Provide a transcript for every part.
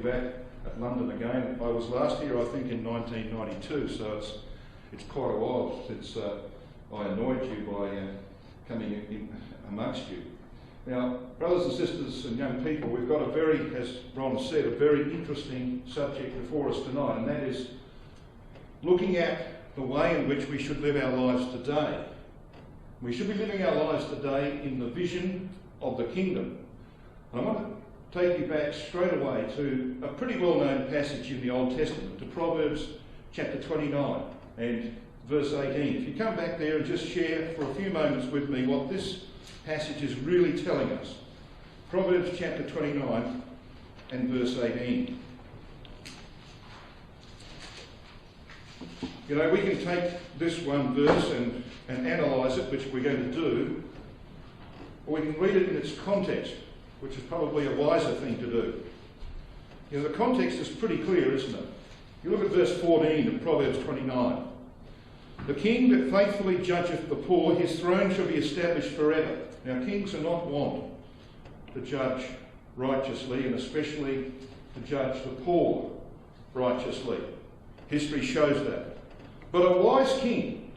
back at London again. I was last here, I think, in 1992, so it's quite a while since I annoyed you by coming in amongst you. Now, brothers and sisters and young people, we've got a very, as Ron said, a very interesting subject before us tonight, and that is looking at the way in which we should live our lives today. We should be living our lives today in the vision of the kingdom. And I want to take you back straight away to a pretty well-known passage in the Old Testament, to Proverbs chapter 29 and verse 18. If you come back there and just share for a few moments with me what this passage is really telling us. Proverbs chapter 29 and verse 18. You know, we can take this one verse and analyse it, which we're going to do, or we can read it in its context, which is probably a wiser thing to do. You know, the context is pretty clear, isn't it? You look at verse 14 of Proverbs 29. The king that faithfully judgeth the poor, his throne shall be established forever. Now, kings are not wont to judge righteously, and especially to judge the poor righteously. History shows that. But a wise king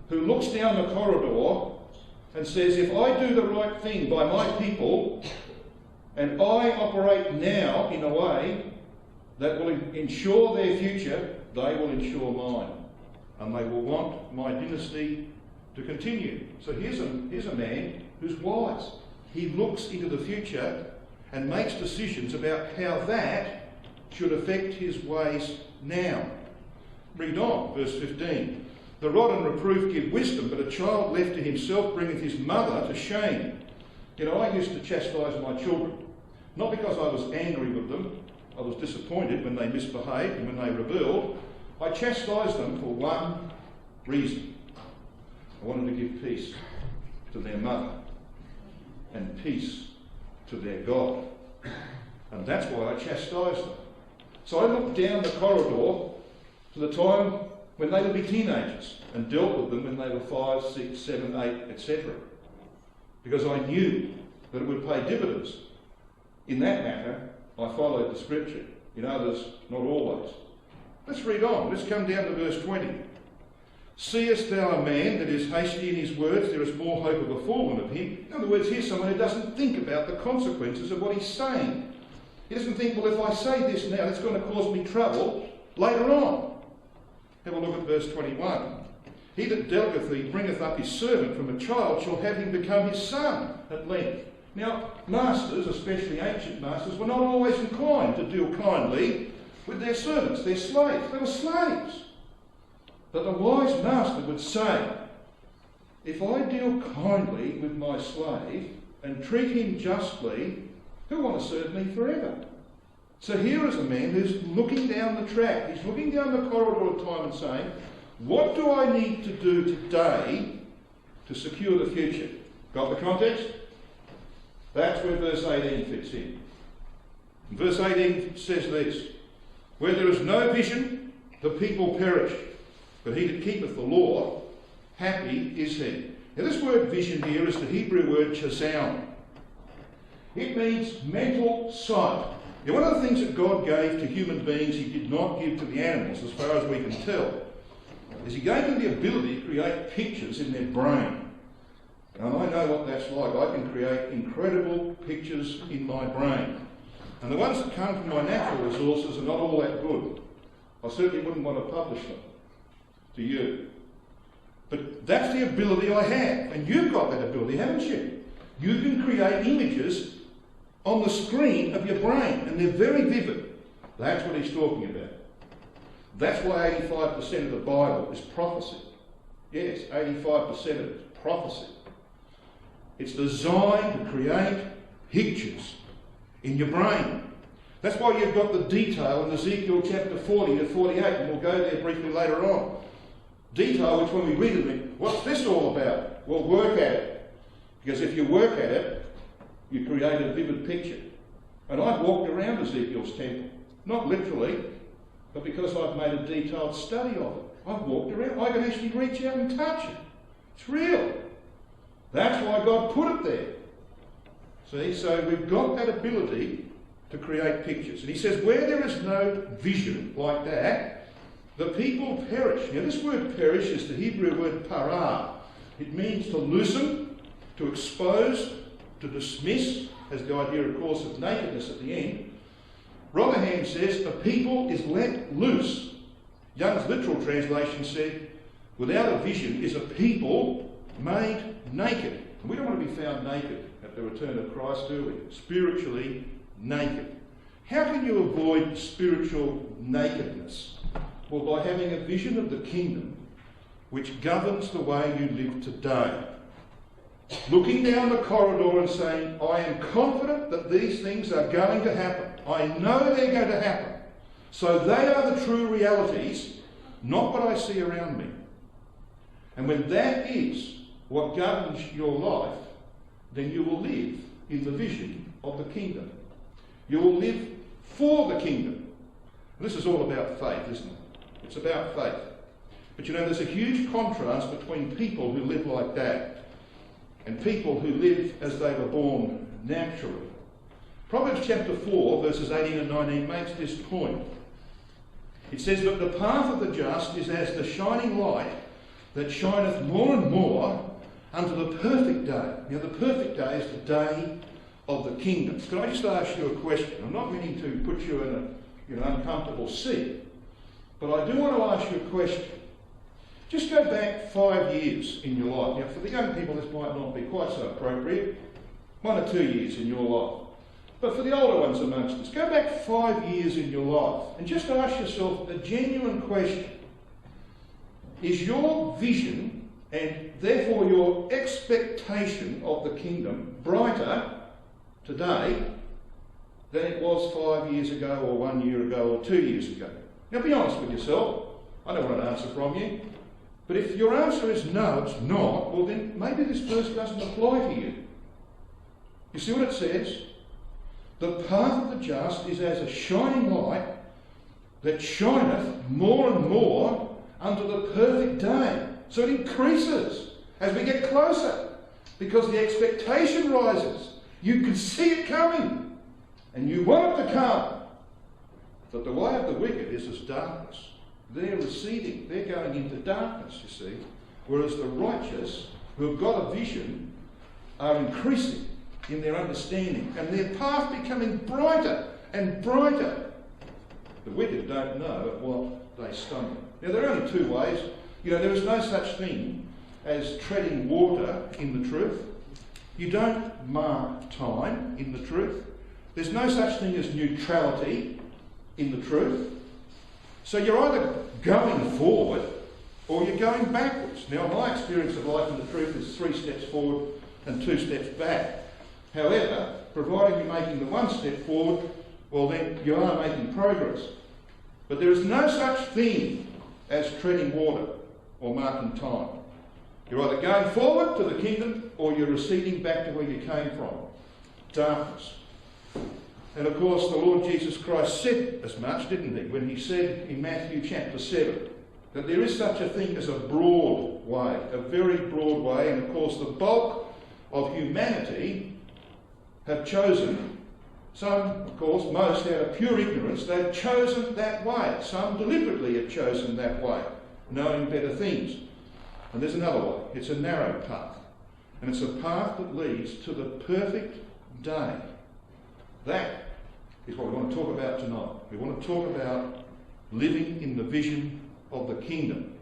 who looks down the corridor and says, if I do the right thing by my people, and I operate now in a way that will ensure their future, they will ensure mine. And they will want my dynasty to continue. So here's a man who's wise. He looks into the future and makes decisions about how that should affect his ways now. Read on, verse 15. The rod and reproof give wisdom, but a child left to himself bringeth his mother to shame. You know, I used to chastise my children, not because I was angry with them. I was disappointed when they misbehaved and when they rebelled. I chastised them for one reason. I wanted to give peace to their mother and peace to their God. And that's why I chastised them. So I looked down the corridor to the time when they would be teenagers and dealt with them when they were 5, 6, 7, 8, etc. Because I knew that it would pay dividends. In that matter, I followed the scripture. In others, not always. Let's read on. Let's come down to verse 20. Seest thou a man that is hasty in his words? There is more hope of a fallen of him. In other words, here's someone who doesn't think about the consequences of what he's saying. He doesn't think, well, if I say this now, it's going to cause me trouble later on. Have a look at verse 21. He that delicately bringeth up his servant from a child shall have him become his son at length. Now, masters, especially ancient masters, were not always inclined to deal kindly with their servants, their slaves. They were slaves. But the wise master would say, if I deal kindly with my slave and treat him justly, he'll want to serve me forever. So here is a man who's looking down the track. He's looking down the corridor of time and saying, what do I need to do today to secure the future? Got the context? That's where verse 18 fits in. Verse 18 says this, where there is no vision, the people perish. But he that keepeth the law, happy is he. Now this word vision here is the Hebrew word chazam. It means mental sight. Now one of the things that God gave to human beings he did not give to the animals, as far as we can tell, is he gave them the ability to create pictures in their brain. And I know what that's like. I can create incredible pictures in my brain. And the ones that come from my natural resources are not all that good. I certainly wouldn't want to publish them to you. But that's the ability I have. And you've got that ability, haven't you? You can create images on the screen of your brain, and they're very vivid. That's what he's talking about. That's why 85% of the Bible is prophecy. Yes, 85% of it is prophecy. It's designed to create pictures in your brain. That's why you've got the detail in Ezekiel chapter 40 to 48, and we'll go there briefly later on. Detail which when we read it, what's this all about? Well, work at it. Because if you work at it, you create a vivid picture. And I've walked around Ezekiel's temple. Not literally, but because I've made a detailed study of it. I've walked around. I can actually reach out and touch it. It's real. That's why God put it there. See, so we've got that ability to create pictures. And he says, where there is no vision like that, the people perish. Now this word perish is the Hebrew word parah. It means to loosen, to expose, to dismiss, has the idea, of course, of nakedness at the end. Rotherham says, a people is let loose. Young's literal translation said, without a vision is a people made naked. And we don't want to be found naked at the return of Christ, do we? Spiritually naked. How can you avoid spiritual nakedness? Well, by having a vision of the kingdom which governs the way you live today. Looking down the corridor and saying, I am confident that these things are going to happen. I know they're going to happen. So they are the true realities, not what I see around me. And when that is what governs your life, then you will live in the vision of the kingdom. You will live for the kingdom. And this is all about faith, isn't it? It's about faith. But you know, there's a huge contrast between people who live like that and people who live as they were born naturally. Proverbs chapter 4, verses 18 and 19 makes this point. It says, but the path of the just is as the shining light that shineth more and more unto the perfect day. Now the perfect day is the day of the kingdom. Can I just ask you a question? I'm not meaning to put you in an uncomfortable seat, but I do want to ask you a question. Just go back 5 years in your life. Now for the young people this might not be quite so appropriate. 1 or 2 years in your life. But for the older ones amongst us, go back 5 years in your life and just ask yourself a genuine question. Is your vision and therefore your expectation of the kingdom brighter today than it was 5 years ago or 1 year ago or 2 years ago? Now be honest with yourself. I don't want an answer from you. But if your answer is no, it's not, well then maybe this verse doesn't apply to you. You see what it says? The path of the just is as a shining light that shineth more and more unto the perfect day. So it increases as we get closer because the expectation rises. You can see it coming and you want it to come. But the way of the wicked is as darkness. They're receding. They're going into darkness, you see. Whereas the righteous, who have got a vision, are increasing in their understanding and their path becoming brighter and brighter. The wicked don't know at what they stumble. Now there are only two ways. You know, there is no such thing as treading water in the truth. You don't mark time in the truth. There's no such thing as neutrality in the truth. So you're either going forward or you're going backwards. Now my experience of life in the truth is 3 steps forward and 2 steps back. However, providing you're making the 1 step forward, well then you are making progress. But there is no such thing as treading water or marking time. You're either going forward to the kingdom or you're receding back to where you came from. Darkness. And of course the Lord Jesus Christ said as much, didn't he, when he said in Matthew chapter 7 that there is such a thing as a broad way, a very broad way, and of course the bulk of humanity have chosen, some, of course, most out of pure ignorance, they've chosen that way. Some deliberately have chosen that way, knowing better things. And there's another way. It's a narrow path. And it's a path that leads to the perfect day. That is what we want to talk about tonight. We want to talk about living in the vision of the kingdom.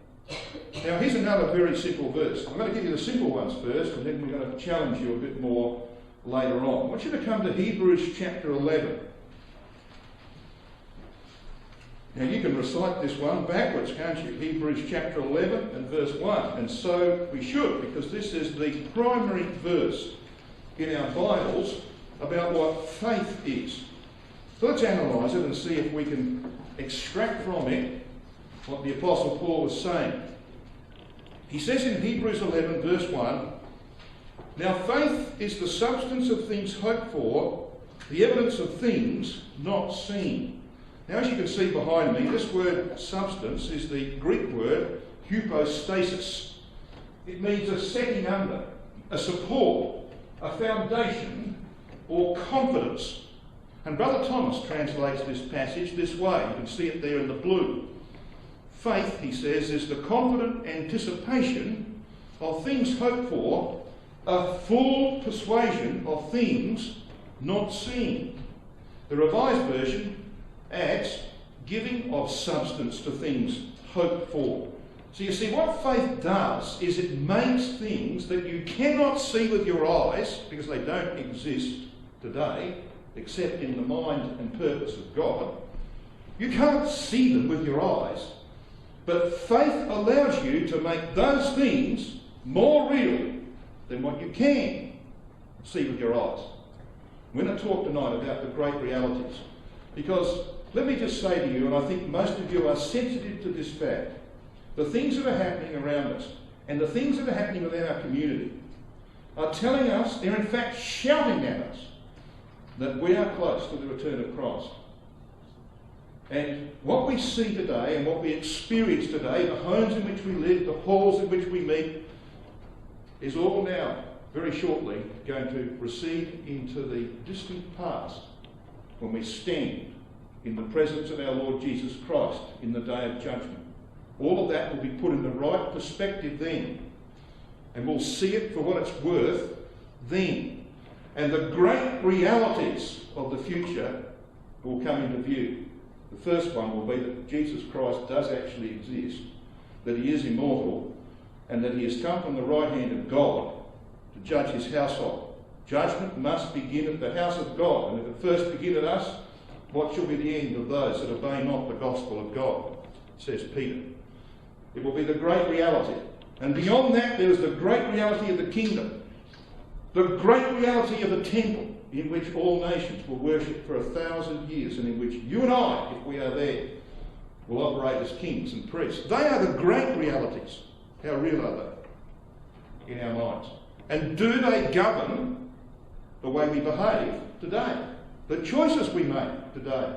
Now here's another very simple verse. I'm going to give you the simple ones first, and then we're going to challenge you a bit more later on. I want you to come to Hebrews chapter 11. Now you can recite this one backwards, can't you? Hebrews chapter 11 and verse 1. And so we should, because this is the primary verse in our Bibles about what faith is. So let's analyse it and see if we can extract from it what the Apostle Paul was saying. He says in Hebrews 11 verse 1, now faith is the substance of things hoped for, the evidence of things not seen. Now as you can see behind me, this word substance is the Greek word hypostasis. It means a setting under, a support, a foundation, or confidence. And Brother Thomas translates this passage this way. You can see it there in the blue. Faith, he says, is the confident anticipation of things hoped for, a full persuasion of things not seen. The Revised Version adds giving of substance to things hoped for. So you see, what faith does is it makes things that you cannot see with your eyes, because they don't exist today, except in the mind and purpose of God. You can't see them with your eyes, but faith allows you to make those things more real than what you can see with your eyes. We're going to talk tonight about the great realities, because let me just say to you, and I think most of you are sensitive to this fact, the things that are happening around us and the things that are happening within our community are telling us, they're in fact shouting at us, that we are close to the return of Christ. And what we see today and what we experience today, the homes in which we live, the halls in which we meet, is all now, very shortly, going to recede into the distant past when we stand in the presence of our Lord Jesus Christ in the day of judgment. All of that will be put in the right perspective then, and we'll see it for what it's worth then. And the great realities of the future will come into view. The first one will be that Jesus Christ does actually exist, that he is immortal, and that he has come from the right hand of God to judge his household. Judgment must begin at the house of God, and if it first begin at us, what shall be the end of those that obey not the gospel of God, says Peter. It will be the great reality. And beyond that, there is the great reality of the kingdom, the great reality of the temple, in which all nations will worship for 1,000 years, and in which you and I, if we are there, will operate as kings and priests. They are the great realities. How real are they in our minds? And do they govern the way we behave today? The choices we make today?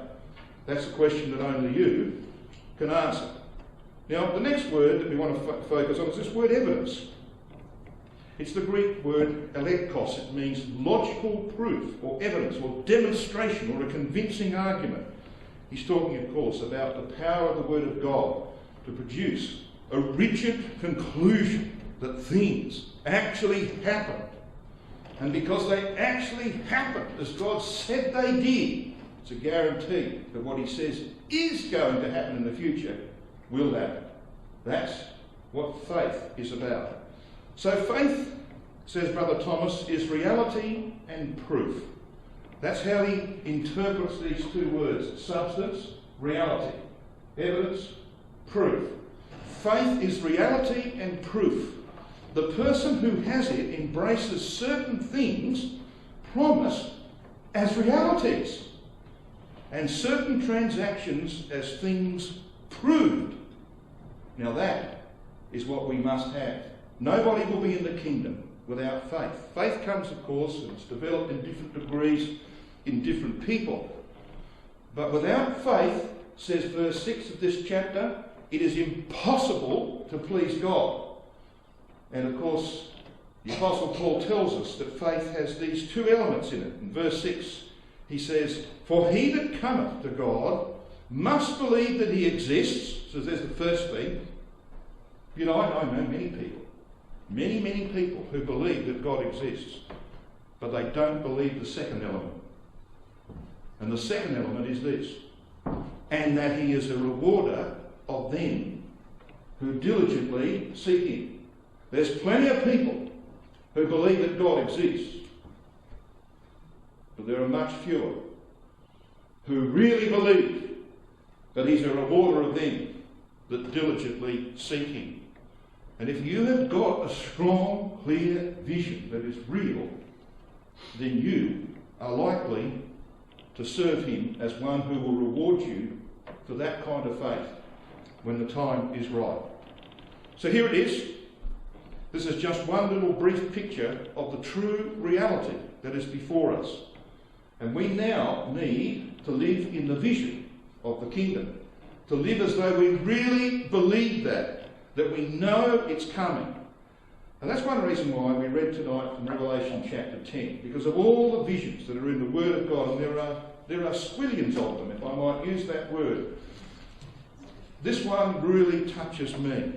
That's a question that only you can answer. Now, the next word that we want to focus on is this word evidence. It's the Greek word elekos. It means logical proof or evidence or demonstration or a convincing argument. He's talking, of course, about the power of the Word of God to produce a rigid conclusion that things actually happened. And because they actually happened as God said they did, it's a guarantee that what he says is going to happen in the future will happen. That's what faith is about. So faith, says Brother Thomas, is reality and proof. That's how he interprets these two words: substance, reality, evidence, proof. Faith is reality and proof. The person who has it embraces certain things promised as realities, and certain transactions as things proved. Now that is what we must have. Nobody will be in the kingdom without faith. Faith comes, of course, and it's developed in different degrees in different people. But without faith, says verse 6 of this chapter, it is impossible to please God. And of course, the Apostle Paul tells us that faith has these two elements in it. In verse 6, he says, "For he that cometh to God must believe that he exists." So there's the first thing. You know, I know many people, many people who believe that God exists, but they don't believe the second element. And the second element is this: and that he is a rewarder of them who diligently seek him. There's plenty of people who believe that God exists, but there are much fewer who really believe that he's a rewarder of them that diligently seek him. And if you have got a strong, clear vision that is real, then you are likely to serve him as one who will reward you for that kind of faith when the time is right. So here it is. This is just one little brief picture of the true reality that is before us. And we now need to live in the vision of the kingdom, to live as though we really believe that we know it's coming. And that's one reason why we read tonight from Revelation chapter 10, because of all the visions that are in the Word of God, and There are squillions of them, if I might use that word. This one really touches me.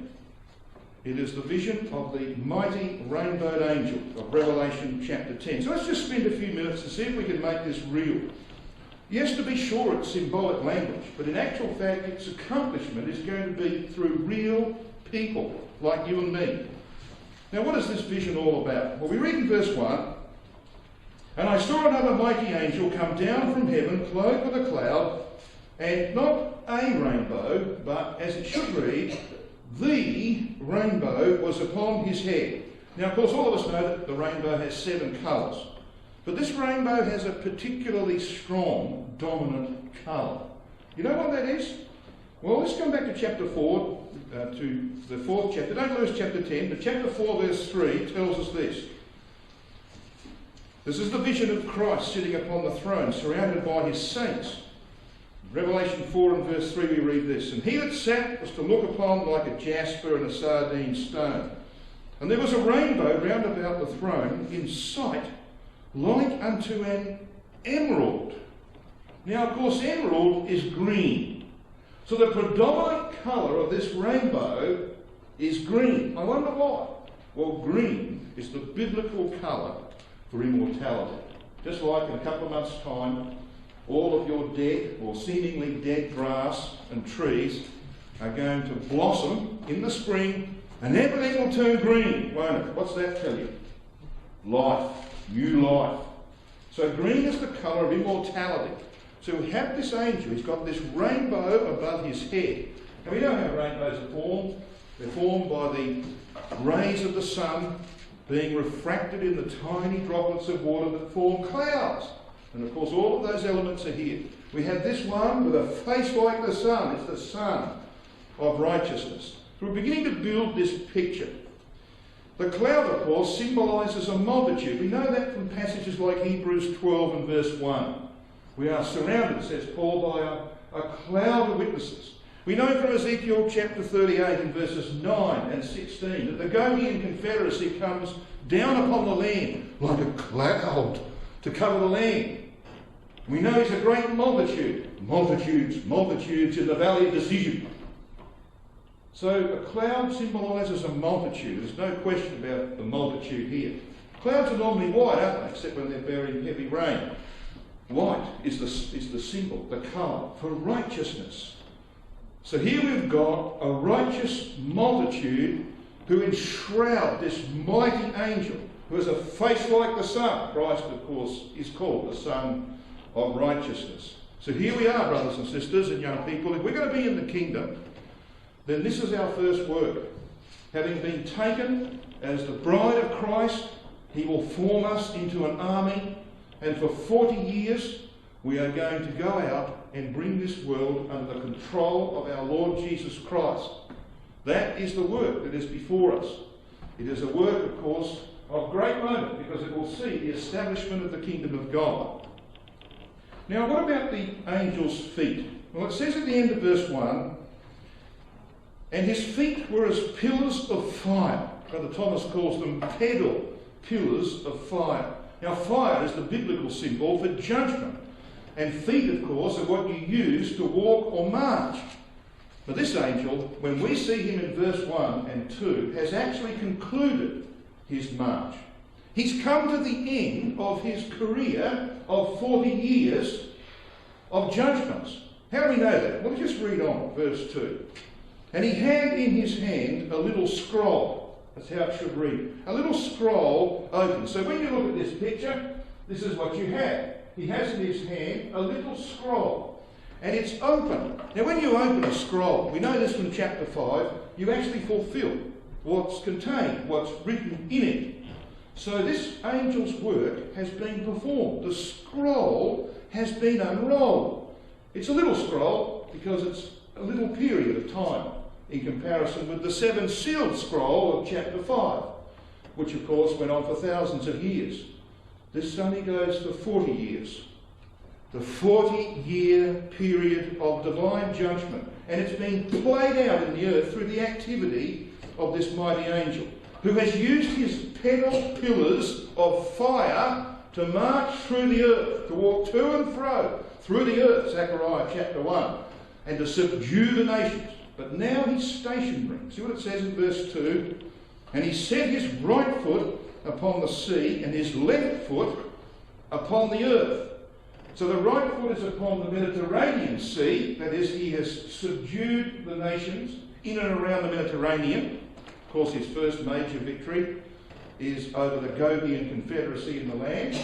It is the vision of the mighty rainbowed angel of Revelation chapter 10. So let's just spend a few minutes and see if we can make this real. Yes, to be sure, it's symbolic language, but in actual fact, its accomplishment is going to be through real people like you and me. Now, what is this vision all about? Well, we read in verse 1, "And I saw another mighty angel come down from heaven, clothed with a cloud, and not a rainbow, but, as it should read, the rainbow was upon his head." Now, of course, all of us know that the rainbow has 7 colours. But this rainbow has a particularly strong, dominant colour. You know what that is? Well, let's come back to chapter 4, to the 4th chapter. Don't lose chapter 10, but chapter 4, verse 3 tells us this. This is the vision of Christ sitting upon the throne, surrounded by his saints. Revelation 4 and verse 3 we read this, "And he that sat was to look upon like a jasper and a sardine stone. And there was a rainbow round about the throne in sight, like unto an emerald." Now, of course, emerald is green. So the predominant colour of this rainbow is green. I wonder why. Well, green is the biblical colour for immortality. Just like in a couple of months' time, all of your dead or seemingly dead grass and trees are going to blossom in the spring and everything will turn green, won't it? What's that tell you? Life, new life. So green is the colour of immortality. So we have this angel, he's got this rainbow above his head. And we know how rainbows are formed. They're formed by the rays of the sun being refracted in the tiny droplets of water that form clouds. And of course all of those elements are here. We have this one with a face like the sun. It's the sun of righteousness. So we're beginning to build this picture. The cloud, of course, symbolises a multitude. We know that from passages like Hebrews 12 and verse 1. We are surrounded, says Paul, by a cloud of witnesses. We know from Ezekiel chapter 38 and verses 9 and 16 that the Gogian confederacy comes down upon the land like a cloud to cover the land. We know it's a great multitude. Multitudes in the valley of decision. So a cloud symbolises a multitude. There's no question about the multitude here. Clouds are normally white, aren't they? Except when they're bearing heavy rain. White is the symbol, the colour for righteousness. So here we've got a righteous multitude who enshroud this mighty angel who has a face like the sun. Christ, of course, is called the Son of Righteousness. So here we are, brothers and sisters and young people. If we're going to be in the kingdom, then this is our first work. Having been taken as the bride of Christ, he will form us into an army, and for 40 years we are going to go out and bring this world under the control of our Lord Jesus Christ. That is the work that is before us. It is a work, of course, of great moment, because it will see the establishment of the kingdom of God. Now, what about the angel's feet? Well, it says at the end of verse 1, and his feet were as pillars of fire. Brother Thomas calls them pedal pillars of fire. Now, fire is the biblical symbol for judgment. And feet, of course, are what you use to walk or march. But this angel, when we see him in verse 1 and 2, has actually concluded his march. He's come to the end of his career of 40 years of judgments. How do we know that? Well, just read on, verse 2. And he had in his hand a little scroll. That's how it should read. A little scroll open. So when you look at this picture, this is what you have. He has in his hand a little scroll. And it's open. Now when you open a scroll, we know this from chapter 5, you actually fulfill what's contained, what's written in it. So this angel's work has been performed. The scroll has been unrolled. It's a little scroll because it's a little period of time in comparison with the 7 sealed scroll of chapter 5, which of course went on for thousands of years. This only goes for 40 years. The 40-year period of divine judgment. And it's been played out in the earth through the activity of this mighty angel, who has used his pedal pillars of fire to march through the earth, to walk to and fro through the earth, Zechariah chapter 1, and to subdue the nations. But now he's stationary. See what it says in verse 2? And he set his right foot upon the sea and his left foot upon the earth. So the right foot is upon the Mediterranean Sea, that is, he has subdued the nations in and around the Mediterranean. Of course, his first major victory is over the Gobian Confederacy in the land.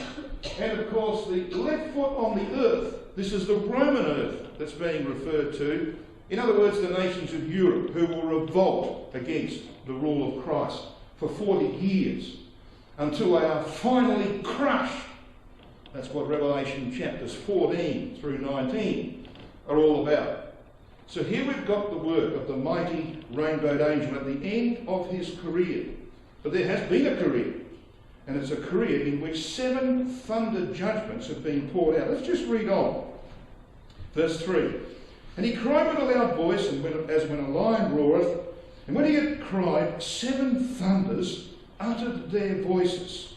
And of course, the left foot on the earth, this is the Roman earth that's being referred to. In other words, the nations of Europe who will revolt against the rule of Christ for 40 years until they are finally crushed. That's what Revelation chapters 14 through 19 are all about. So here we've got the work of the mighty rainbowed angel at the end of his career. But there has been a career, and it's a career in which 7 thunder judgments have been poured out. Let's just read on. Verse 3. And he cried with a loud voice, as when a lion roareth, and when he had cried, 7 thunders uttered their voices.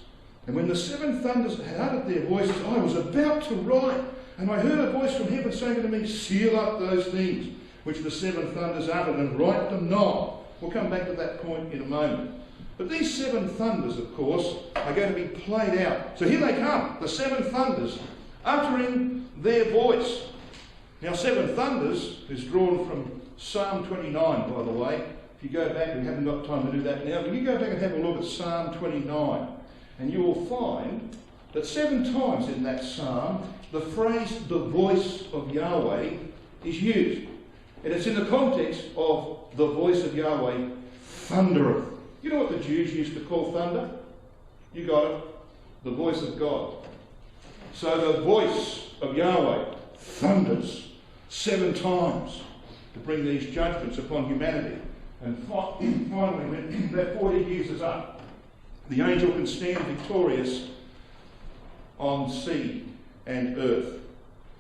And when the 7 thunders had uttered their voices, I was about to write, and I heard a voice from heaven saying to me, seal up those things which the 7 thunders uttered, and write them not. We'll come back to that point in a moment. But these 7 thunders, of course, are going to be played out. So here they come, the 7 thunders, uttering their voice. Now, 7 thunders is drawn from Psalm 29, by the way. If you go back, we haven't got time to do that now, but you go back and have a look at Psalm 29, and you will find that 7 times in that psalm, the phrase, the voice of Yahweh, is used. And it's in the context of the voice of Yahweh thundereth. You know what the Jews used to call thunder? You got it. The voice of God. So the voice of Yahweh thunders 7 times to bring these judgments upon humanity. And finally, when that 40 years is up, the angel can stand victorious on sea and earth.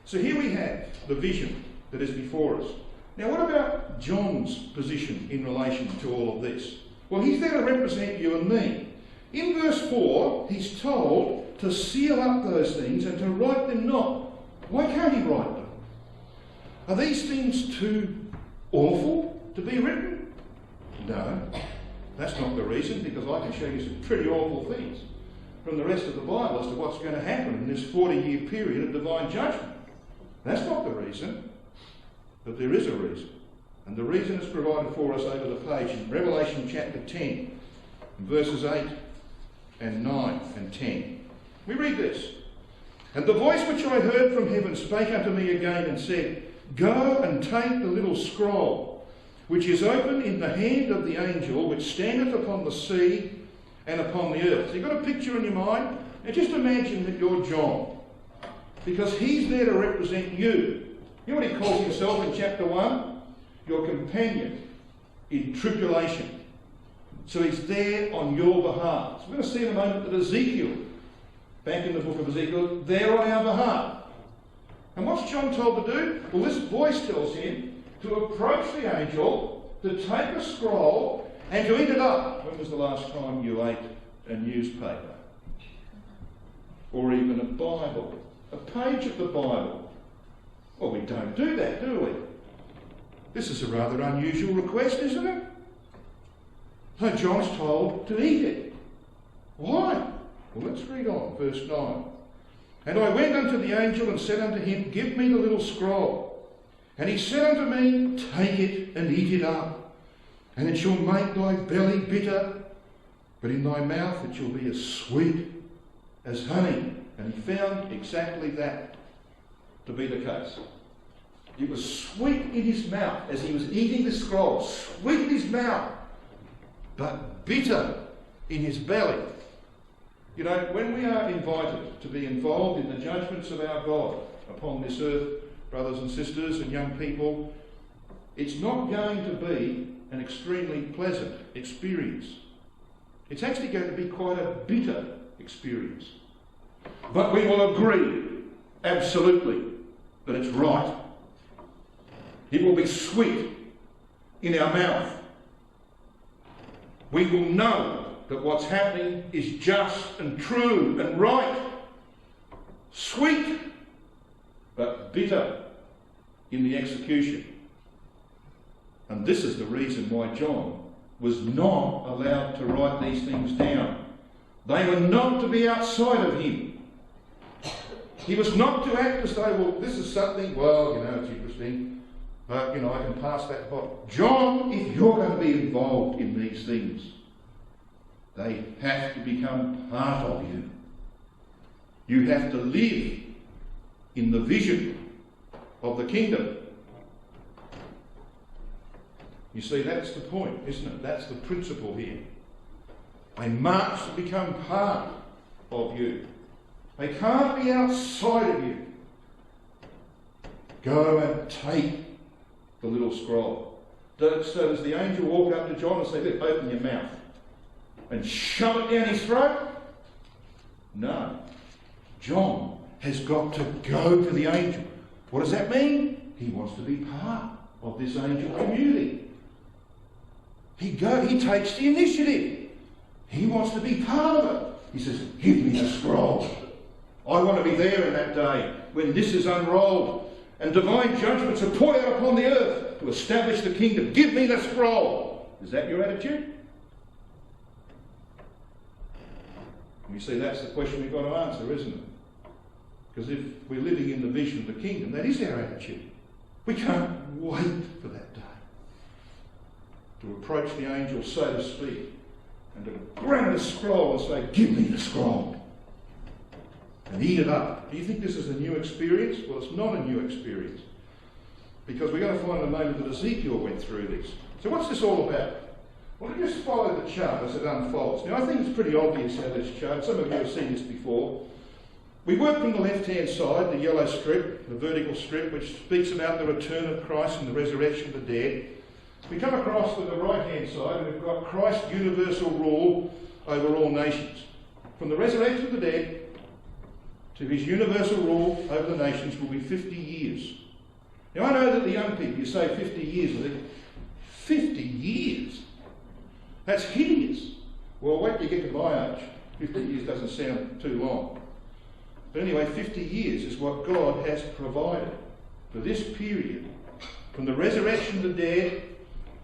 So here we have the vision that is before us. Now, what about John's position in relation to all of this? Well, he's there to represent you and me. In verse 4, he's told to seal up those things and to write them not. Why can't he write them? Are these things too awful to be written? No, that's not the reason, because I can show you some pretty awful things from the rest of the Bible as to what's going to happen in this 40-year period of divine judgment. That's not the reason, but there is a reason. And the reason is provided for us over the page in Revelation chapter 10, verses 8 and 9 and 10. We read this. And the voice which I heard from heaven spake unto me again and said, Go and take the little scroll, which is open in the hand of the angel which standeth upon the sea and upon the earth. So you've got a picture in your mind, and just imagine that you're John, because he's there to represent you. You know what he calls himself in chapter 1? Your companion in tribulation. So he's there on your behalf. So we're going to see in a moment that Ezekiel, back in the book of Ezekiel, there on our behalf. And what's John told to do? Well, this voice tells him to approach the angel, to take a scroll and to eat it up. When was the last time you ate a newspaper? Or even a Bible? A page of the Bible? Well, we don't do that, do we? This is a rather unusual request, isn't it? So John's told to eat it. Why? Well, let's read on, verse 9. And I went unto the angel and said unto him, Give me the little scroll. And he said unto me, Take it and eat it up, and it shall make thy belly bitter, but in thy mouth it shall be as sweet as honey. And he found exactly that to be the case. It was sweet in his mouth as he was eating the scroll, sweet in his mouth, but bitter in his belly. You know, when we are invited to be involved in the judgments of our God upon this earth, brothers and sisters and young people, it's not going to be an extremely pleasant experience. It's actually going to be quite a bitter experience. But we will agree, absolutely, that it's right. It will be sweet in our mouth. We will know that what's happening is just and true and right. sweet but bitter in the execution. And this is the reason why John was not allowed to write these things down. They were not to be outside of him. He was not to act as though, well, this is something, well, it's interesting, but, I can pass that by. John, if you're going to be involved in these things, they have to become part of you. You have to live in the vision of the kingdom. You see, that's the point, isn't it? That's the principle here. They must become part of you. They can't be outside of you. Go and take the little scroll. So does the angel walk up to John and say, look, open your mouth and shove it down his throat? No. John has got to go to the angel. What does that mean? He wants to be part of this angel community. He takes the initiative. He wants to be part of it. He says, give me the scroll. I want to be there in that day when this is unrolled and divine judgments are poured out upon the earth to establish the kingdom. Give me the scroll. Is that your attitude? You see, that's the question we've got to answer, isn't it? Because if we're living in the vision of the kingdom, that is our attitude. We can't wait for that day to approach the angel, so to speak, and to grab the scroll and say, give me the scroll, and eat it up. Do you think this is a new experience? Well, it's not a new experience, because we're going to find a moment that Ezekiel went through this. So what's this all about? Well, just follow the chart as it unfolds. Now, I think it's pretty obvious how this chart, some of you have seen this before. We work from the left-hand side, the yellow strip, the vertical strip, which speaks about the return of Christ and the resurrection of the dead. We come across to the right-hand side, and we've got Christ's universal rule over all nations. From the resurrection of the dead to his universal rule over the nations will be 50 years. Now, I know that the young people, you say 50 years, I think, 50 years? That's hideous. Well, wait till you get to my age. 50 years doesn't sound too long. But anyway, 50 years is what God has provided for this period, from the resurrection of the dead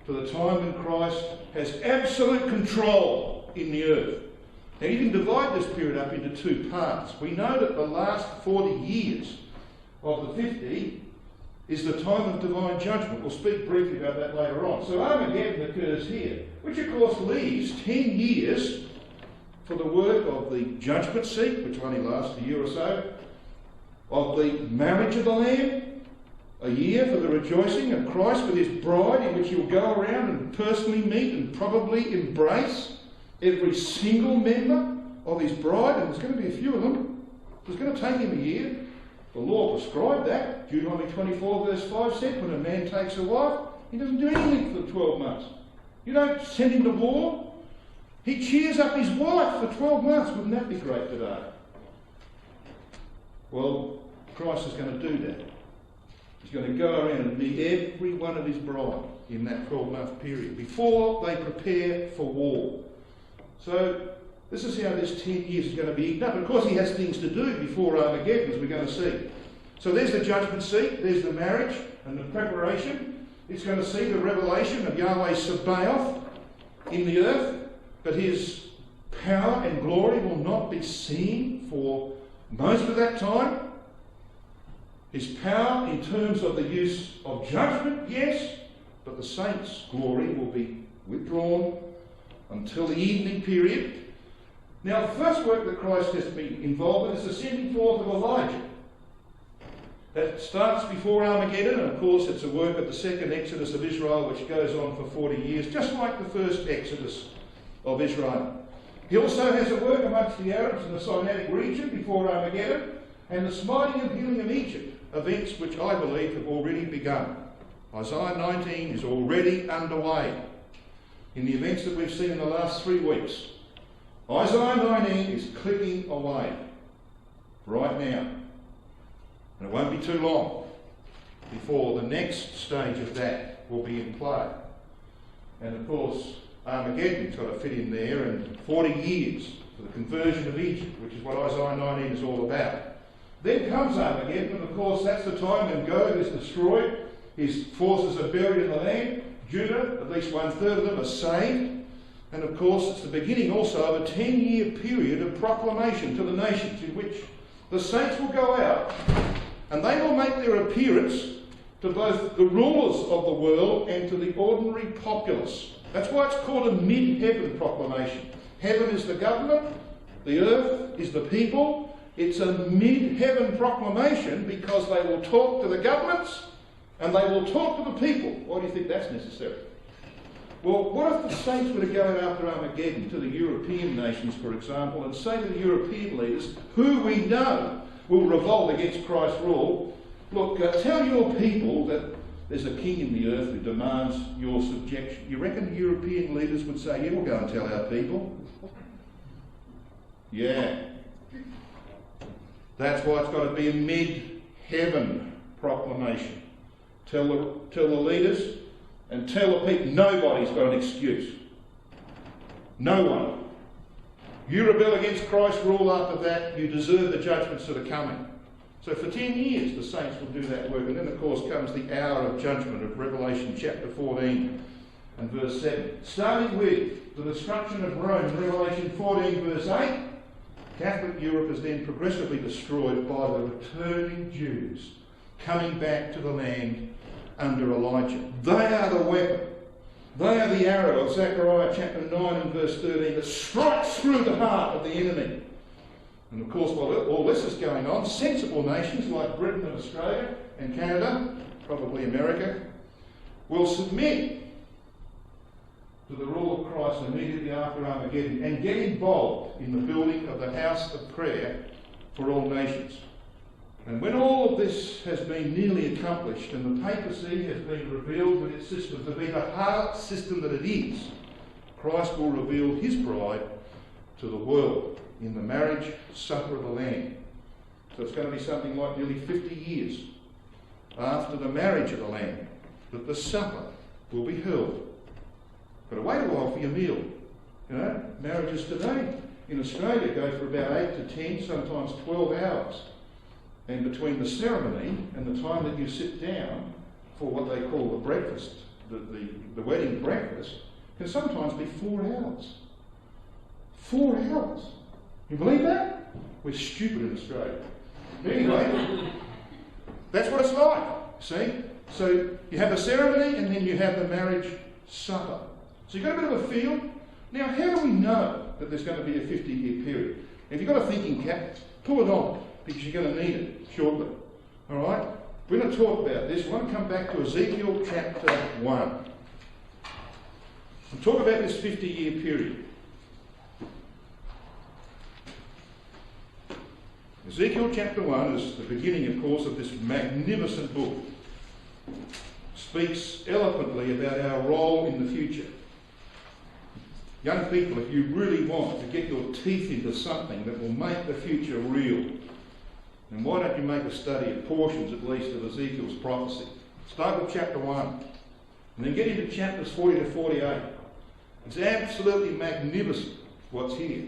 to the time when Christ has absolute control in the earth. Now, you can divide this period up into two parts. We know that the last 40 years of the 50 is the time of divine judgment. We'll speak briefly about that later on. So Armageddon occurs here, which of course leaves 10 years for the work of the judgment seat, which will only last a year or so, of the marriage of the Lamb, a year for the rejoicing of Christ with his bride, in which he'll go around and personally meet and probably embrace every single member of his bride, and there's going to be a few of them. It's going to take him a year. The law prescribed that. Deuteronomy 24 verse 5 said, when a man takes a wife, he doesn't do anything for 12 months. You don't send him to war. He cheers up his wife for 12 months. Wouldn't that be great today? Well, Christ is going to do that. He's going to go around and meet every one of his bride in that 12-month period before they prepare for war. So this is how this 10 years is going to be eaten up. Of course, he has things to do before Armageddon, as we're going to see. So there's the judgment seat, there's the marriage and the preparation. It's going to see the revelation of Yahweh Sabaoth in the earth, but his power and glory will not be seen for most of that time. His power in terms of the use of judgment, yes, but the saints' glory will be withdrawn until the evening period. Now, the first work that Christ has been involved in is the sending forth of Elijah. That starts before Armageddon, and of course it's a work of the second Exodus of Israel, which goes on for 40 years, just like the first Exodus of Israel. He also has a work amongst the Arabs in the Sinaitic region before Armageddon, and the smiting and healing of Egypt, events which I believe have already begun. Isaiah 19 is already underway in the events that we've seen in the last 3 weeks. Isaiah 19 is clicking away right now. And it won't be too long before the next stage of that will be in play. And of course, Armageddon's got to fit in there, and 40 years for the conversion of Egypt, which is what Isaiah 19 is all about. Then comes Armageddon, and of course that's the time when Gog is destroyed. His forces are buried in the land. Judah, at least 1/3 of them, are saved. And of course it's the beginning also of a 10-year period of proclamation to the nations in which the saints will go out and they will make their appearance to both the rulers of the world and to the ordinary populace. That's why it's called a mid-heaven proclamation. Heaven is the government, the earth is the people. It's a mid-heaven proclamation because they will talk to the governments and they will talk to the people. Why do you think that's necessary? Well, what if the saints were to go after Armageddon to the European nations, for example, and say to the European leaders, who we know will revolt against Christ's rule, look, tell your people that there's a king in the earth who demands your subjection. You reckon the European leaders would say, yeah, we'll go and tell our people? Yeah. That's why it's got to be a mid-heaven proclamation. Tell the leaders and tell the people, nobody's got an excuse. No one. You rebel against Christ's rule after that, you deserve the judgments that are coming. So for 10 years the saints will do that work. And then of course comes the hour of judgment of Revelation chapter 14 and verse 7. Starting with the destruction of Rome in Revelation 14 verse 8, Catholic Europe is then progressively destroyed by the returning Jews coming back to the land under Elijah. They are the weapon. They are the arrow of Zechariah chapter 9 and verse 13 that strikes through the heart of the enemy. And of course, while all this is going on, sensible nations like Britain and Australia and Canada, probably America, will submit to the rule of Christ immediately after Armageddon and get involved in the building of the house of prayer for all nations. And when all of this has been nearly accomplished and the papacy has been revealed with its system to be the hard system that it is, Christ will reveal his bride to the world in the marriage supper of the Lamb. So it's going to be something like nearly 50 years after the marriage of the Lamb that the supper will be held. But wait a while for your meal. You know, marriages today in Australia go for about 8 to 10, sometimes 12 hours. And between the ceremony and the time that you sit down for what they call the breakfast, the wedding breakfast, can sometimes be 4 hours. 4 hours. You believe that? We're stupid in Australia. Anyway, that's what it's like, see? So you have a ceremony and then you have the marriage supper. So you've got a bit of a feel. Now, how do we know that there's going to be a 50-year period? If you've got a thinking cap, pull it on, because you're going to need it shortly. All right? We're going to talk about this. I want to come back to Ezekiel chapter 1 and talk about this 50-year period. Ezekiel chapter 1 is the beginning, of course, of this magnificent book. Speaks eloquently about our role in the future. Young people, if you really want to get your teeth into something that will make the future real, then why don't you make a study of portions, at least, of Ezekiel's prophecy? Start with chapter 1 and then get into chapters 40 to 48. It's absolutely magnificent what's here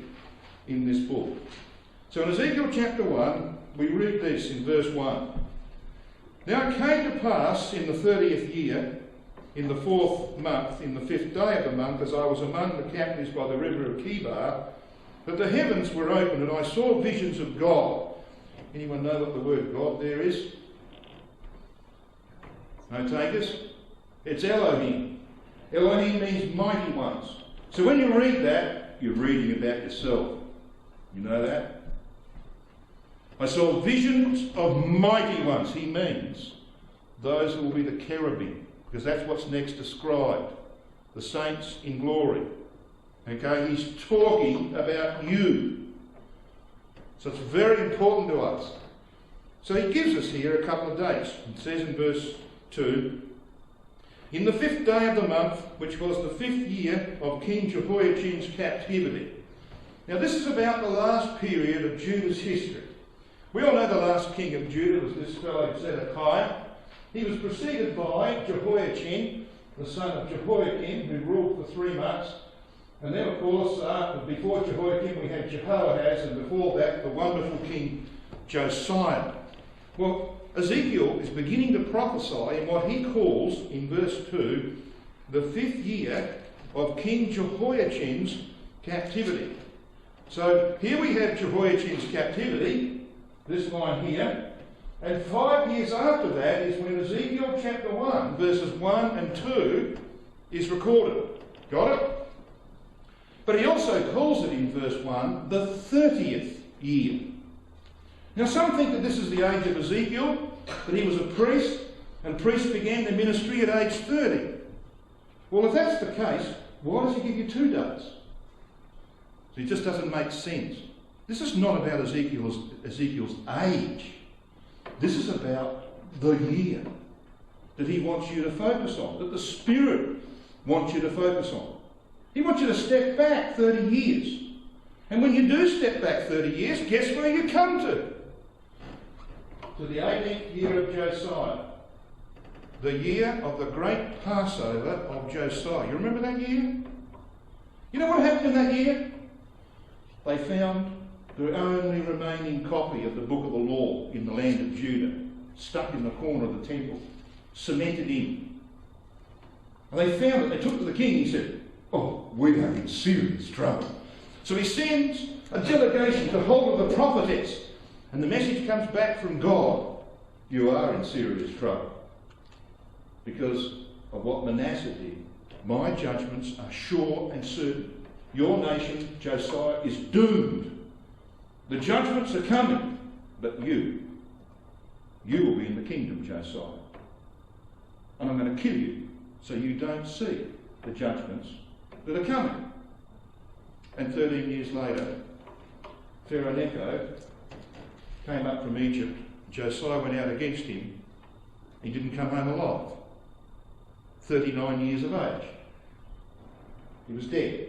in this book. So in Ezekiel chapter 1, we read this in verse 1. Now it came to pass in the 30th year, in the 4th month, in the 5th day of the month, as I was among the captives by the river of Kibar, that the heavens were opened, and I saw visions of God. Anyone know what the word God there is? No takers? It's Elohim. Elohim means mighty ones. So when you read that, you're reading about yourself. You know that? I saw visions of mighty ones. He means those who will be the cherubim, because that's what's next described. The saints in glory. Okay, he's talking about you. So it's very important to us. So he gives us here a couple of dates. It says in verse 2, in the 5th day of the month, which was the 5th year of King Jehoiachin's captivity. Now this is about the last period of Judah's history. We all know the last king of Judah was this fellow Zedekiah. He was preceded by Jehoiachin, the son of Jehoiakim, who ruled for 3 months. And then, of course, before Jehoiakim we had Jehoahaz, and before that the wonderful King Josiah. Well, Ezekiel is beginning to prophesy in what he calls, in verse 2, the 5th year of King Jehoiachin's captivity. So here we have Jehoiachin's captivity, this line here, and 5 years after that is when Ezekiel chapter 1, verses 1 and 2 is recorded. Got it? But he also calls it in verse 1 the 30th year. Now some think that this is the age of Ezekiel, that he was a priest, and priests began their ministry at age 30. Well, if that's the case, why does he give you 2 days? So it just doesn't make sense. This is not about Ezekiel's age. This is about the year that he wants you to focus on, that the Spirit wants you to focus on. He wants you to step back 30 years. And when you do step back 30 years, guess where you come to? To the 18th year of Josiah. The year of the great Passover of Josiah. You remember that year? You know what happened in that year? They found the only remaining copy of the Book of the Law in the land of Judah, stuck in the corner of the temple, cemented in. And they found it, they took it to the king, he said, "Oh, we're in serious trouble." So he sends a delegation to hold of the prophetess, and the message comes back from God, "You are in serious trouble because of what Manasseh did. My judgments are sure and certain. Your nation, Josiah, is doomed. The judgments are coming, but you will be in the kingdom, Josiah. And I'm going to kill you so you don't see the judgments that are coming." And 13 years later, Pharaoh Necho came up from Egypt. Josiah went out against him. He didn't come home alive. 39 years of age. He was dead.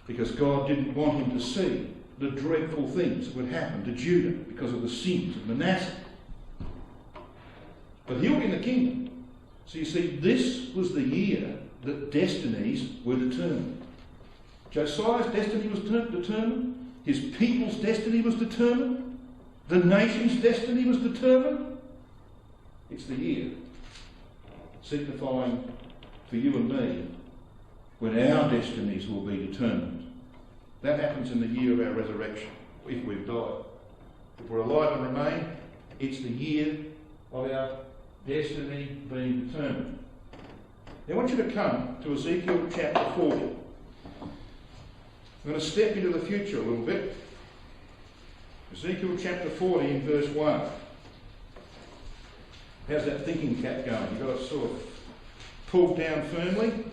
Because God didn't want him to see the dreadful things that would happen to Judah because of the sins of Manasseh. But he'll be in the kingdom. So you see, this was the year that destinies were determined. Josiah's destiny was determined. His people's destiny was determined. The nation's destiny was determined. It's the year signifying for you and me when our destinies will be determined. That happens in the year of our resurrection, if we've died. If we're alive and remain, it's the year of our destiny being determined. Now I want you to come to Ezekiel chapter 40. I'm going to step into the future a little bit. Ezekiel chapter 40 in verse 1. How's that thinking cap going? You've got it sort of pulled down firmly.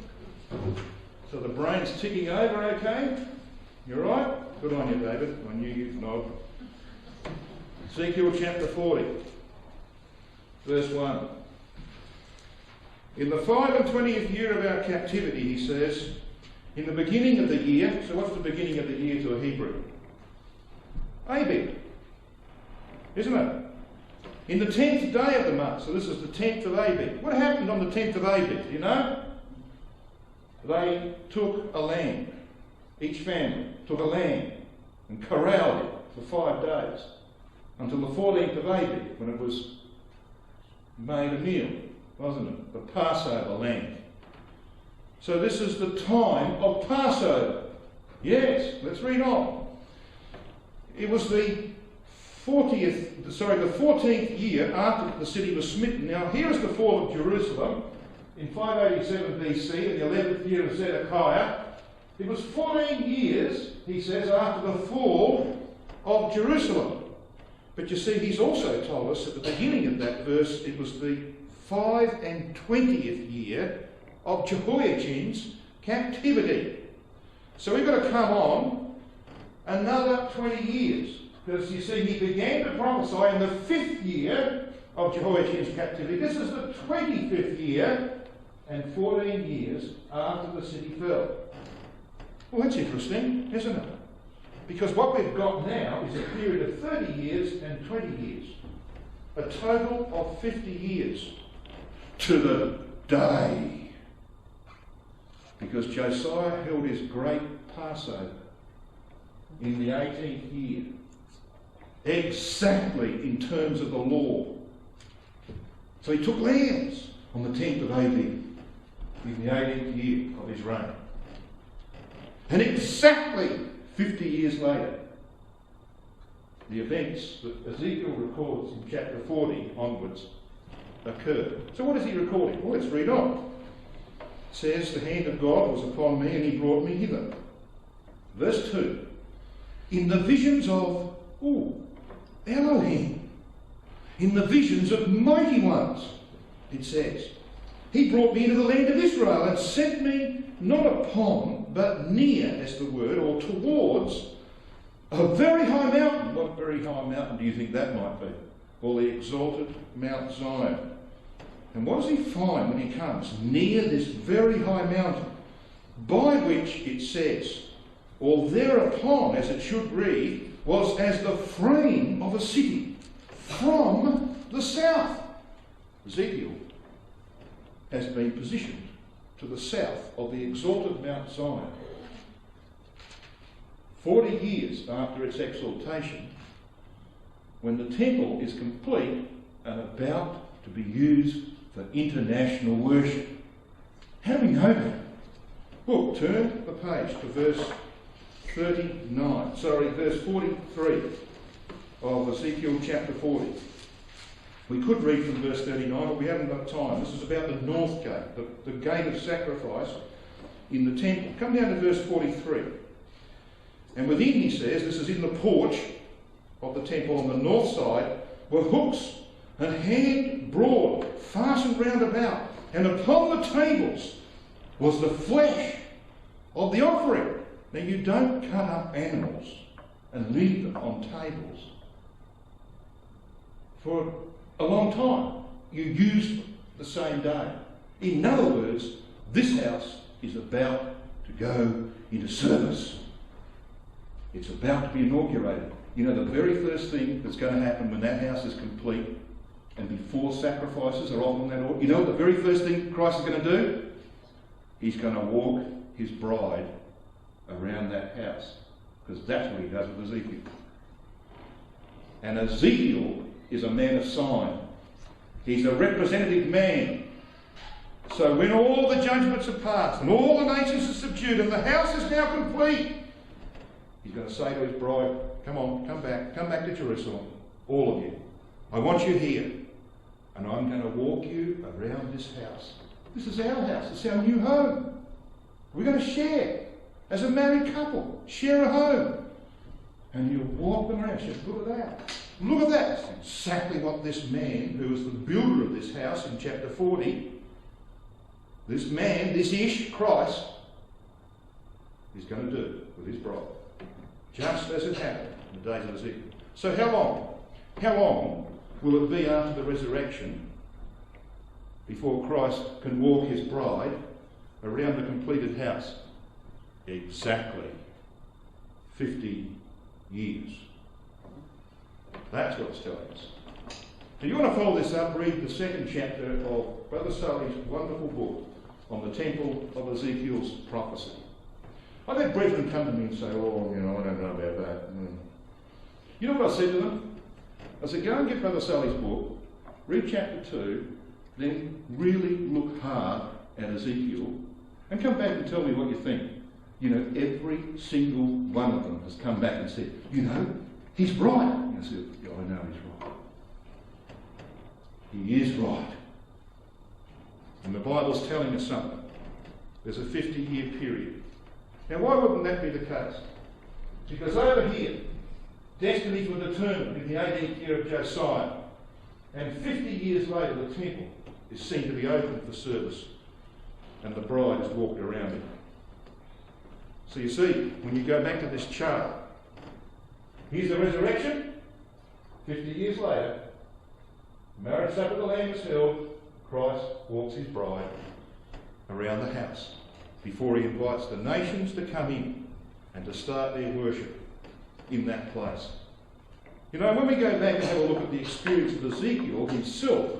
So the brain's ticking over okay? You all right? Good on you, David. I knew you'd nod. Ezekiel chapter 40, verse 1. In the 25th year of our captivity, he says, in the beginning of the year, so what's the beginning of the year to a Hebrew? Abib, isn't it? In the 10th day of the month, so this is the 10th of Abib. What happened on the 10th of Abib, do you know? They took a lamb. Each family took a lamb and corralled it for 5 days until the 14th of Abib, when it was made a meal, wasn't it? The Passover lamb. So this is the time of Passover. Yes, let's read on. It was the 14th year after the city was smitten. Now here is the fall of Jerusalem in 587 BC, in the 11th year of Zedekiah. It was 14 years, he says, after the fall of Jerusalem. But you see, he's also told us at the beginning of that verse, it was the 25th year of Jehoiachin's captivity. So we've got to come on another 20 years. Because you see, he began to prophesy in the 5th year of Jehoiachin's captivity. This is the 25th year and 14 years after the city fell. Well, that's interesting, isn't it? Because what we've got now is a period of 30 years and 20 years. A total of 50 years to the day. Because Josiah held his great Passover in the 18th year. exactly in terms of the law. So he took lambs on the 10th of Abib, in the 18th year of his reign. And exactly 50 years later, the events that Ezekiel records in chapter 40 onwards occurred. So what is he recording? Well, let's read on. It says, the hand of God was upon me and he brought me hither. Verse 2. In the visions of Elohim, in the visions of mighty ones, it says, he brought me into the land of Israel and sent me not upon, but near, as the word, or towards a very high mountain. What very high mountain do you think that might be? Well, the exalted Mount Zion. And what does he find when he comes near this very high mountain? By which it says, or thereupon, as it should read, was as the frame of a city from the south. Ezekiel has been positioned to the south of the exalted Mount Zion. 40 years after its exaltation, when the temple is complete and about to be used for international worship. How do we know that? Well, turn the page to verse 43 of Ezekiel chapter 40. We could read from verse 39, but we haven't got time. This is about the north gate, the gate of sacrifice in the temple. Come down to verse 43. And within, he says, this is in the porch of the temple on the north side, were hooks and hand broad, fastened round about, and upon the tables was the flesh of the offering. Now you don't cut up animals and leave them on tables for a long time. You use them the same day. In other words, this house is about to go into service. It's about to be inaugurated. You know, the very first thing that's going to happen when that house is complete and before sacrifices are offered on that altar, you know what the very first thing Christ is going to do? He's going to walk his bride around that house, because that's what he does with Ezekiel. And Ezekiel is a man of sign. He's a representative man. So when all the judgments are passed and all the nations are subdued and the house is now complete, he's going to say to his bride, come on, come back to Jerusalem, all of you. I want you here, and I'm going to walk you around this house. This is our house, it's our new home. We're going to share, as a married couple, share a home. And you walk them around. She says, look at that. Look at that. That's exactly what this man, who was the builder of this house in chapter 40, this man, this Ish, Christ, is going to do with his bride. Just as it happened in the days of Ezekiel. So how long? How long will it be after the resurrection before Christ can walk his bride around the completed house? Exactly 50 years. That's what it's telling us. If you want to follow this up, read the second chapter of Brother Sully's wonderful book on the temple of Ezekiel's prophecy. I've had brethren come to me and say, oh, you know, I don't know about that. You know what I said to them? I said, go and get Brother Sully's book, read chapter 2, then really look hard at Ezekiel, and come back and tell me what you think. You know, every single one of them has come back and said, you know, he's right. And I said, yeah, I know he's right. He is right. And the Bible's telling us something. There's a 50-year period. Now, why wouldn't that be the case? Because over here, destinies were determined in the 18th year of Josiah, and 50 years later the temple is seen to be open for service, and the bride is walked around it. So you see, when you go back to this chart, here's the resurrection, 50 years later, marriage supper of the Lamb is held, Christ walks his bride around the house before he invites the nations to come in and to start their worship in that place. You know, when we go back and have a look at the experience of Ezekiel himself,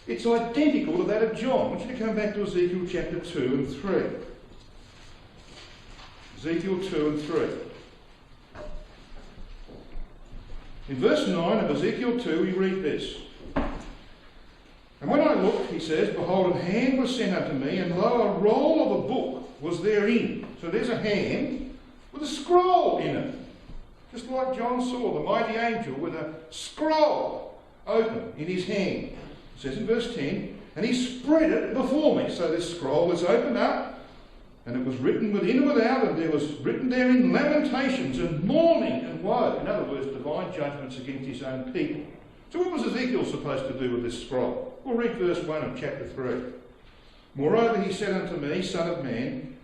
it's identical to that of John. I want you to come back to Ezekiel chapter 2 and 3. Ezekiel 2 and 3. In verse 9 of Ezekiel 2 we read this. And when I looked, he says, behold, a hand was sent unto me, and lo, a roll of a book was therein. So there's a hand with a scroll in it. Just like John saw the mighty angel with a scroll open in his hand. It says in verse 10, and he spread it before me. So this scroll was opened up, and it was written within and without, and there was written therein lamentations and mourning and woe. In other words, divine judgments against his own people. So what was Ezekiel supposed to do with this scroll? We'll read verse 1 of chapter 3. Moreover, he said unto me, Son of man,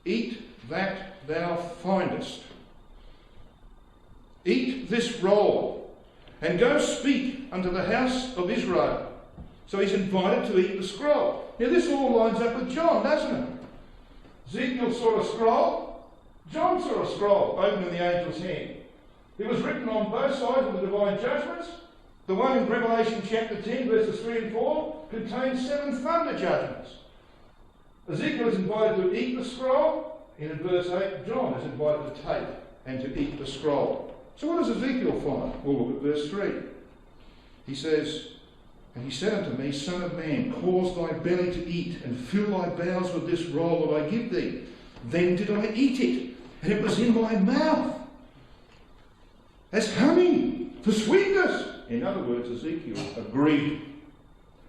eat that thou findest. Eat this roll, and go speak unto the house of Israel. So he's invited to eat the scroll. Now this all lines up with John, doesn't it? Ezekiel saw a scroll. John saw a scroll open in the angel's hand. It was written on both sides of the divine judgments. The one in Revelation chapter 10, verses 3 and 4, contains 7 thunder judgments. Ezekiel is invited to eat the scroll, and in verse 8, John is invited to take and to eat the scroll. So what does Ezekiel find? We'll look at verse 3. He says, and he said unto me, Son of man, cause thy belly to eat, and fill thy bowels with this roll that I give thee. Then did I eat it, and it was in my mouth, as honey for sweetness. In other words, Ezekiel agreed.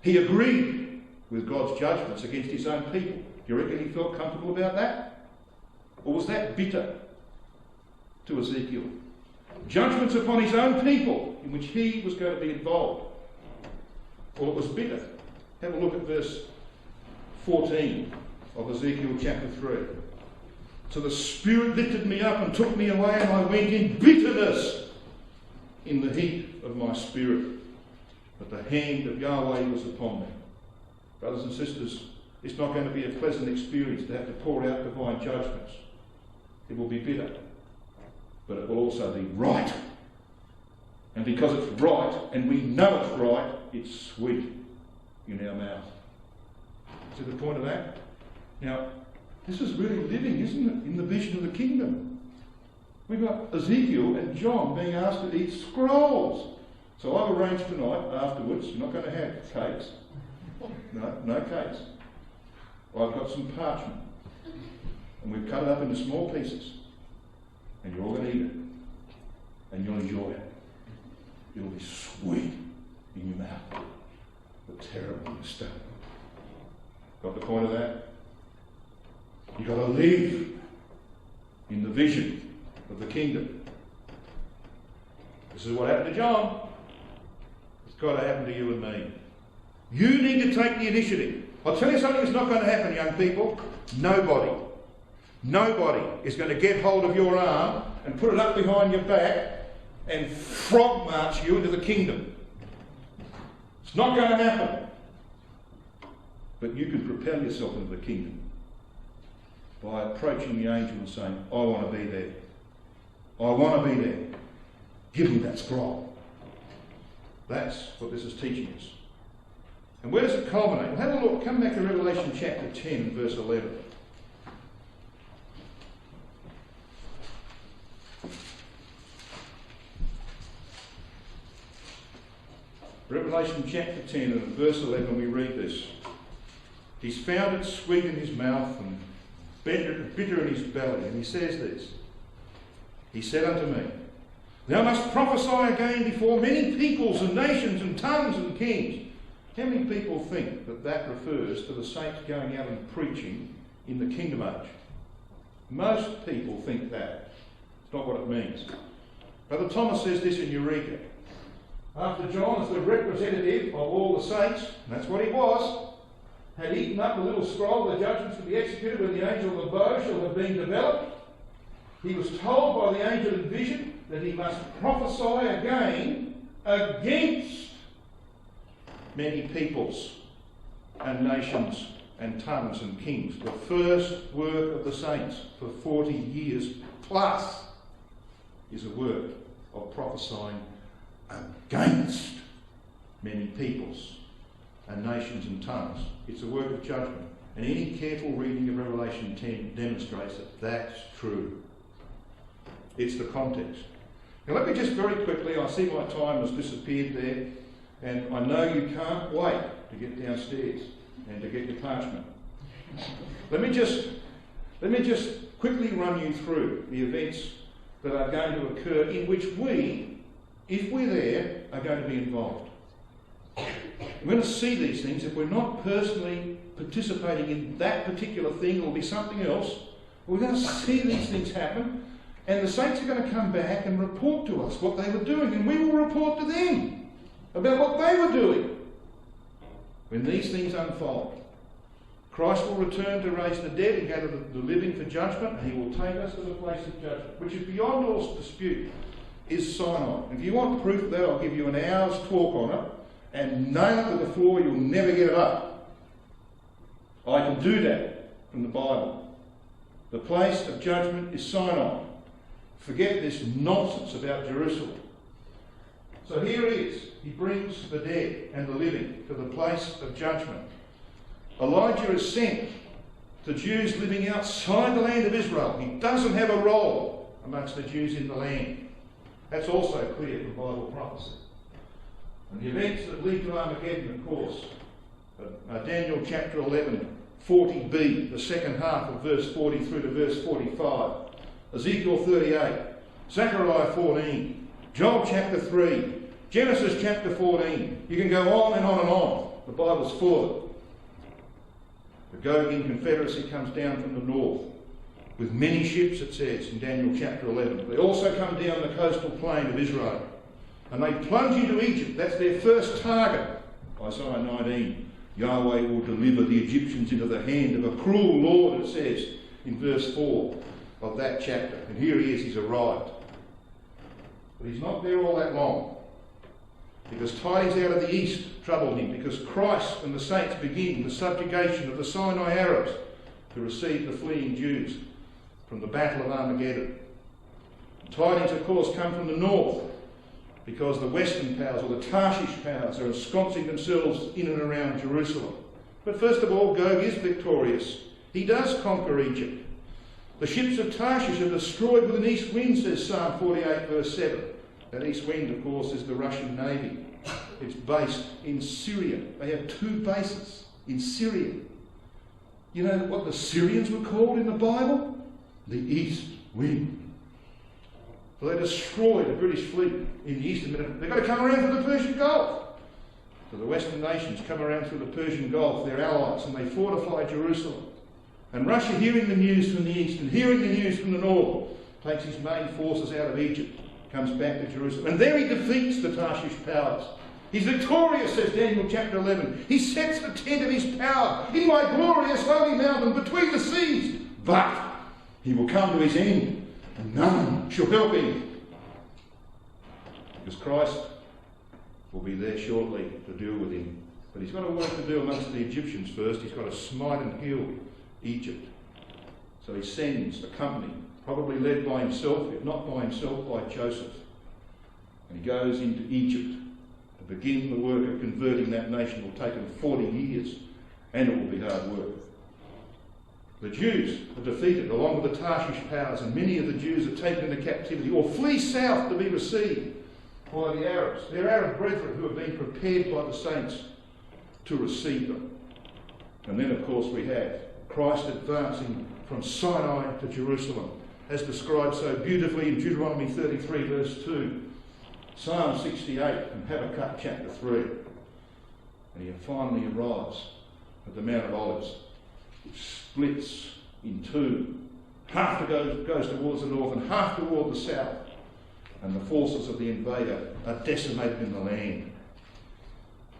He agreed with God's judgments against his own people. Do you reckon he felt comfortable about that? Or was that bitter to Ezekiel? Judgments upon his own people in which he was going to be involved. Well, it was bitter. Have a look at verse 14 of Ezekiel chapter 3. So the Spirit lifted me up and took me away, and I went in bitterness in the heat of my spirit. But the hand of Yahweh was upon me. Brothers and sisters, it's not going to be a pleasant experience to have to pour out divine judgments. It will be bitter, but it will also be right. And because it's right, and we know it's right, it's sweet in our mouth. See the point of that? Now, this is really living, isn't it, in the vision of the kingdom. We've got Ezekiel and John being asked to eat scrolls. So I've arranged tonight, afterwards, you're not going to have cakes. No cakes. I've got some parchment. And we've cut it up into small pieces. And you're all going to eat it. And you'll enjoy it. It'll be sweet in your mouth, but terrible in your stomach. Got the point of that? You've got to live in the vision of the kingdom. This is what happened to John. It's got to happen to you and me. You need to take the initiative. I'll tell you something that's not going to happen, young people. Nobody is going to get hold of your arm and put it up behind your back and frog march you into the kingdom. It's not going to happen. But you can propel yourself into the kingdom by approaching the angel and saying, I want to be there. I want to be there. Give me that scroll. That's what this is teaching us. And where does it culminate? Well, have a look. Come back to Revelation chapter 10, verse 11. Revelation chapter 10 and verse 11 we read this. He's found it sweet in his mouth and bitter in his belly. And he says this. He said unto me, Thou must prophesy again before many peoples and nations and tongues and kings. How many people think that that refers to the saints going out and preaching in the kingdom age? Most people think that. It's not what it means. Brother Thomas says this in Eureka. After John, as the representative of all the saints, and that's what he was, had eaten up the little scroll, the judgments to be executed when the angel of the bow shall have been developed, he was told by the angel in vision that he must prophesy again against many peoples and nations and tongues and kings. The first work of the saints for 40 years plus is a work of prophesying against many peoples and nations and tongues. It's a work of judgment. And any careful reading of Revelation 10 demonstrates that that's true. It's the context. Now let me just very quickly, I see my time has disappeared there, and I know you can't wait to get downstairs and to get your parchment. Let me just quickly run you through the events that are going to occur in which we, if we're there, are going to be involved. We're going to see these things. If we're not personally participating in that particular thing, it'll be something else. We're going to see these things happen, and the saints are going to come back and report to us what they were doing, and we will report to them about what they were doing. When these things unfold, Christ will return to raise the dead and gather the living for judgment, and he will take us to the place of judgment, which is beyond all dispute, is Sinai. If you want proof of that, I'll give you an hour's talk on it, and nail it to the floor, you'll never get it up. I can do that from the Bible. The place of judgment is Sinai. Forget this nonsense about Jerusalem. So here he is. He brings the dead and the living to the place of judgment. Elijah is sent to Jews living outside the land of Israel. He doesn't have a role amongst the Jews in the land. That's also clear from Bible prophecy. And the events that lead to Armageddon, of course, Daniel chapter 11, 40b, the second half of verse 40 through to verse 45, Ezekiel 38, Zechariah 14, Joel chapter 3, Genesis chapter 14. You can go on and on and on. The Bible's full of it. The Gogian Confederacy comes down from the north with many ships, it says in Daniel chapter 11. They also come down the coastal plain of Israel and they plunge into Egypt. That's their first target. Isaiah 19. Yahweh will deliver the Egyptians into the hand of a cruel Lord, it says in verse 4 of that chapter. And here he is, he's arrived. But he's not there all that long, because tidings out of the east troubled him, because Christ and the saints begin the subjugation of the Sinai Arabs to receive the fleeing Jews from the battle of Armageddon. Tidings, of course, come from the north, because the Western powers, or the Tarshish powers, are ensconcing themselves in and around Jerusalem. But first of all, Gog is victorious. He does conquer Egypt. The ships of Tarshish are destroyed with an east wind, says Psalm 48 verse 7. That east wind, of course, is the Russian Navy. It's based in Syria. They have two bases in Syria. You know what the Syrians were called in the Bible? The east wind. So they destroyed a British fleet in the eastern Mediterranean. They've got to come around through the Persian Gulf. So the Western nations come around through the Persian Gulf, their allies, and they fortify Jerusalem. And Russia, hearing the news from the east and hearing the news from the north, takes his main forces out of Egypt, comes back to Jerusalem. And there he defeats the Tarshish powers. He's victorious, says Daniel chapter 11. He sets the tent of his power in my glorious holy mountain between the seas. But he will come to his end, and none shall help him. Because Christ will be there shortly to deal with him. But he's got a work to do amongst the Egyptians first. He's got to smite and heal Egypt. So he sends a company, probably led by himself, if not by himself, by Joseph. And he goes into Egypt to begin the work of converting that nation. It will take him 40 years, and it will be hard work. The Jews are defeated along with the Tarshish powers, and many of the Jews are taken into captivity or flee south to be received by the Arabs, their Arab brethren who have been prepared by the saints to receive them. And then, of course, we have Christ advancing from Sinai to Jerusalem, as described so beautifully in Deuteronomy 33 verse 2, Psalm 68 and Habakkuk chapter 3. And he finally arrives at the Mount of Olives, which splits in two. Half goes towards the north and half toward the south. And the forces of the invader are decimated in the land.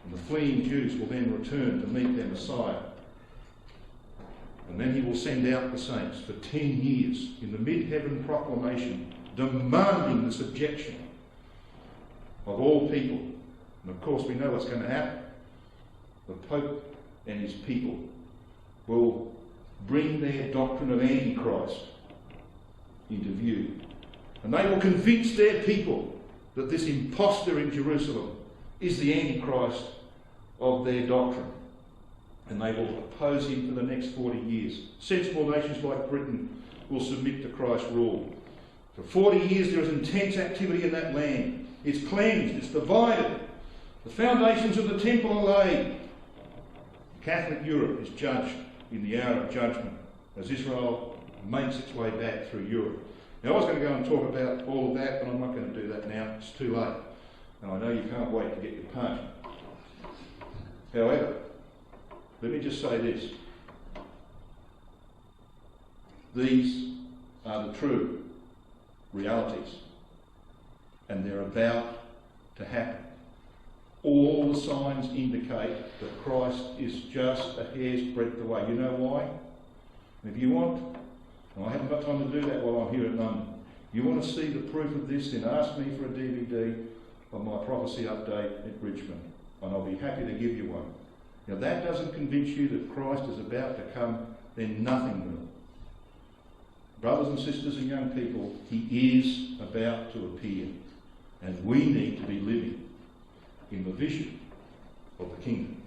And the fleeing Jews will then return to meet their Messiah. And then he will send out the saints for 10 years in the mid-heaven proclamation, demanding the subjection of all people. And of course we know what's going to happen. The Pope and his people will bring their doctrine of Antichrist into view. And they will convince their people that this impostor in Jerusalem is the Antichrist of their doctrine. And they will oppose him for the next 40 years. Sensible nations like Britain will submit to Christ's rule For 40 years there is intense activity in that land. It's cleansed, it's divided. The foundations of the temple are laid. Catholic Europe is judged in the hour of judgment as Israel makes its way back through Europe. Now, I was going to go and talk about all of that, but I'm not going to do that now. It's too late. And I know you can't wait to get your punch. However, let me just say this. These are the true realities, and they're about to happen. All the signs indicate that Christ is just a hair's breadth away. You know why? And if you want, and I haven't got time to do that while I'm here at London, you want to see the proof of this, then ask me for a DVD of my prophecy update at Richmond, and I'll be happy to give you one. Now, that doesn't convince you that Christ is about to come, then nothing will. Brothers and sisters and young people, he is about to appear, and we need to be living in the vision of the kingdom.